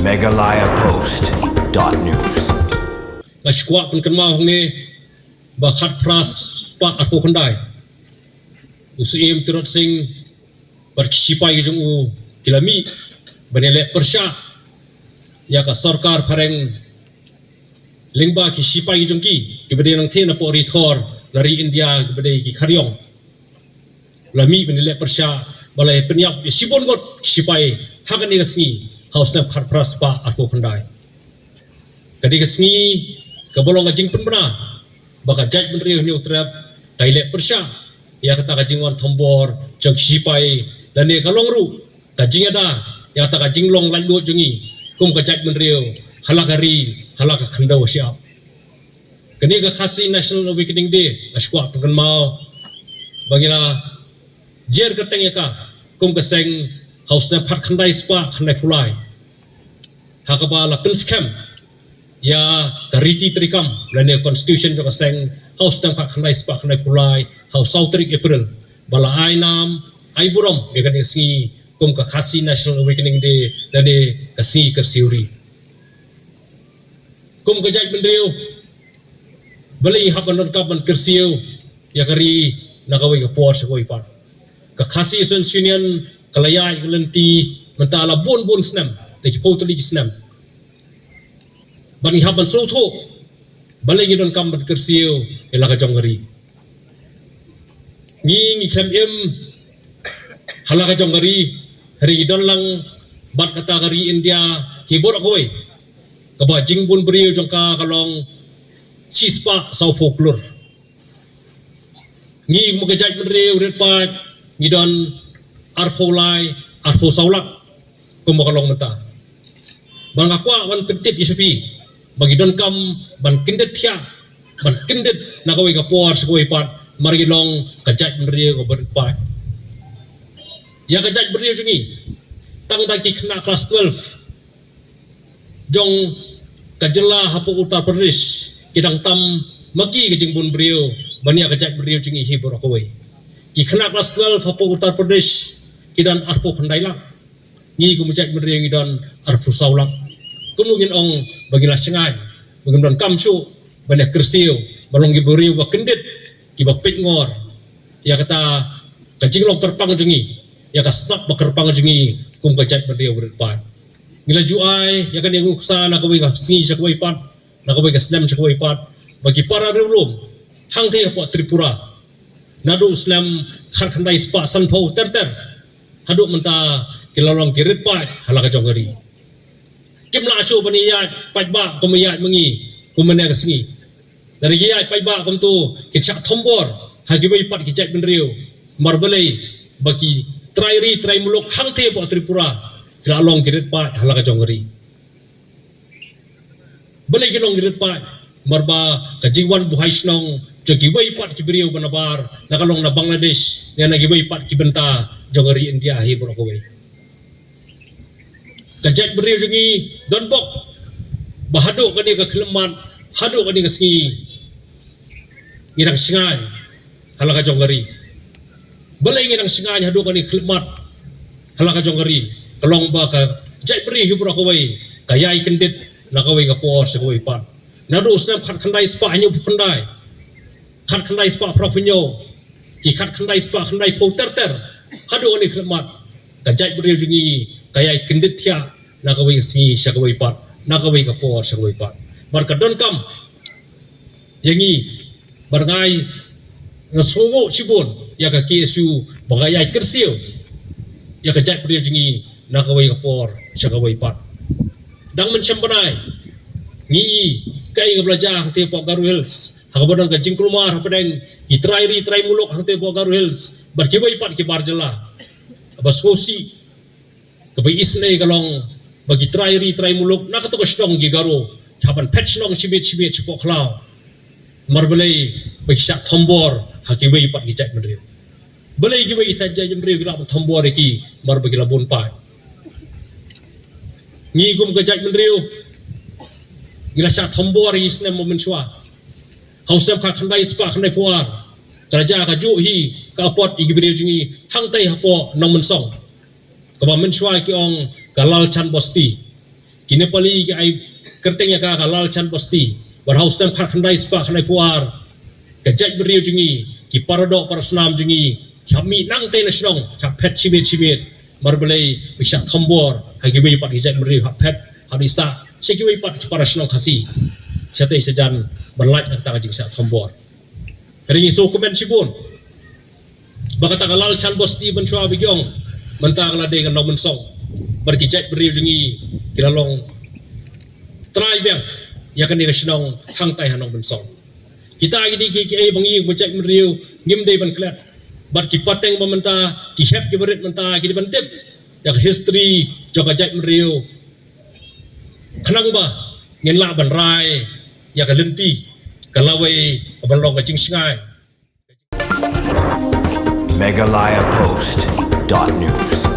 megalayapost.news. Squat pun kenal ni bakat pras pak aku kendai. Usim turut sing berkisipai jeng u kilami benelek persya ya ka sarkar pareng lingba kisipai jeng ki kibede nang thena po rithor dari India kibede ki kharyong lami benelek persya balai penyap sibon got kisipai hakan ni gasngi haus nam khat pras pak aku kendai. Kadi gasngi kebolong ajing pun benar baka jaj menteri ni utrap kailek persya ya kata kajing wan thombor jang sipai dan ni kalong ru kajing ada ya kata kajing long lalu jengi kum kajaj menteri halakari halak khandau siap kini ke khasi National Awakening Day askwa pengen mau bagila jer keteng ya ka kum keseng haus na phat khandai spa khandai pulai hakaba la scam ya kariti trikam dan constitution juga seng haus tang pak khandai spa khandai pulai haus sautrik April bala ai nam ai burom ya kan singi kum ka khasi National Awakening Day dan ka singi kersiuri kum ka jaj bendriu beli haban kaban kersiu ya kari nagawi ka por sakoi pat ka khasi union kalayai lenti mentala bon snam te potoli snam bani haban soto balai ngidon kambat kersiu elaka jongari ngi klem halaka jongari hari ngidon lang bat kata gari India hibor akoi kaba jingbun beriu jongka kalong sispa sau folklore ngi mugajaj beriu redpat ngidon arfolai arfo saulak kumakalong mata bang akwa wan pentip isapi bagi don kam ban kindet thia ban kindet nakawai ka por sakoi pat margi long kajaj beriu ko berpat ya kajaj beriu jungi tang daki kena kelas 12 jong kajela hapo Uttar Pradesh kidang tam maki ke jingbun beriu bania kajaj beriu jungi hibur akawai ki kena kelas 12 hapo Uttar Pradesh kidan arpo khandailang ngi kumajaj beriu kidan arpo saulak kumungin ong bagila sengai bagaimana kamsu banyak kersiu balong giburiu ba kendit kiba pitngor ya kata kajinglong terpang jengi ya ka snap bakerpang jengi kum kajat beriu berpat ngila juai ya kan yang uksa na kawai ka singi sa kawai pat na kawai ka snam sa kawai pat bagi para rulum hang te po Tripura nadu Islam khandai spa sanpau terter haduk menta kilalong kirit pat halaka jongari kimla asu baniyat pajba kumiyat mengi kumene kesingi dari giyat pajba kum tu kitsak thombor hagibai pat kijat benriu marbalai bagi trai muluk hangte po Tripura kira long kirit pat halaka jongari balai kilong kirit pat marba kajiwan buhai snong jogibai pat kibriu banabar nakalong na Bangladesh na nagibai pat kibenta jongari India hi borokowai kajat beriu jengi donbok bahaduk kani ke kelemat haduk kani ke singi ngirang singai halaka jongari balai ngirang singai haduk kani kelemat halaka jongari kelong ba ka jat beriu hibur akawai kayai kendit nakawai ka por sakawai pat nadu snam khat khandai spa anyu khandai khat khandai spa propunyo ki khat khandai spa khandai po terter haduk kani kelemat kajat beriu jengi kayai kendit thia nakawai singi sakawai pat nakawai ka por sakawai pat barka don kam yangi barngai ngasungo sibon ya ka KSU bagayai kersiu ya ka jat beriu jengi nakawai ka por sakawai pat dang mensampanai ngi kai ka belajar hangte po Garu Hills hakabodang ka jingkulmar hapadeng hitrai muluk hangte po Garu Hills barkibai pat ki barjela baskosi kabai isne kalong bagi trai muluk nakatu kasdong gigaro chapan petchnong sibit sepoklau marbelai bagi sak thombor hakibai pat gijat mendriu belai gibai itajaj mendriu gila thombor iki mar bagi labon pa ngigum gijat mendriu gila sak thombor isne momenswa hausam ka khandai spa khandai puar karaja ka juhi ka pot igiberiu jungi hangtai hapo nong mensong kaba menswa ki ong kalal chan bosti kini pali ai kertengnya ka lal chan pasti berhaus dan khar khandai spa khandai puar kejaj beriu jungi ki paradok parasnam jungi kami nang te nasional kapet cibet marbelai bisa khambor hagi bai pat kejaj beriu kapet hadisa sekiwai pat ki parasnam khasi sate sejan berlaj tak jing sa khambor ringi so komen sibun bakata kalal chan pasti benchua bigyong mentah kala de kan men song berkijaj beriu jungi kilalong try bang ya kan nasional hang tai hanong men song kita gidi ki bangi bocak meriu ngim dei ban klat bat ki pateng mementa ki hep ki berit menta ki bantep yak history joka jaj meriu khanang ba ngin la ban rai yak lenti kalawai ban long ka jing singai Meghalaya Post.news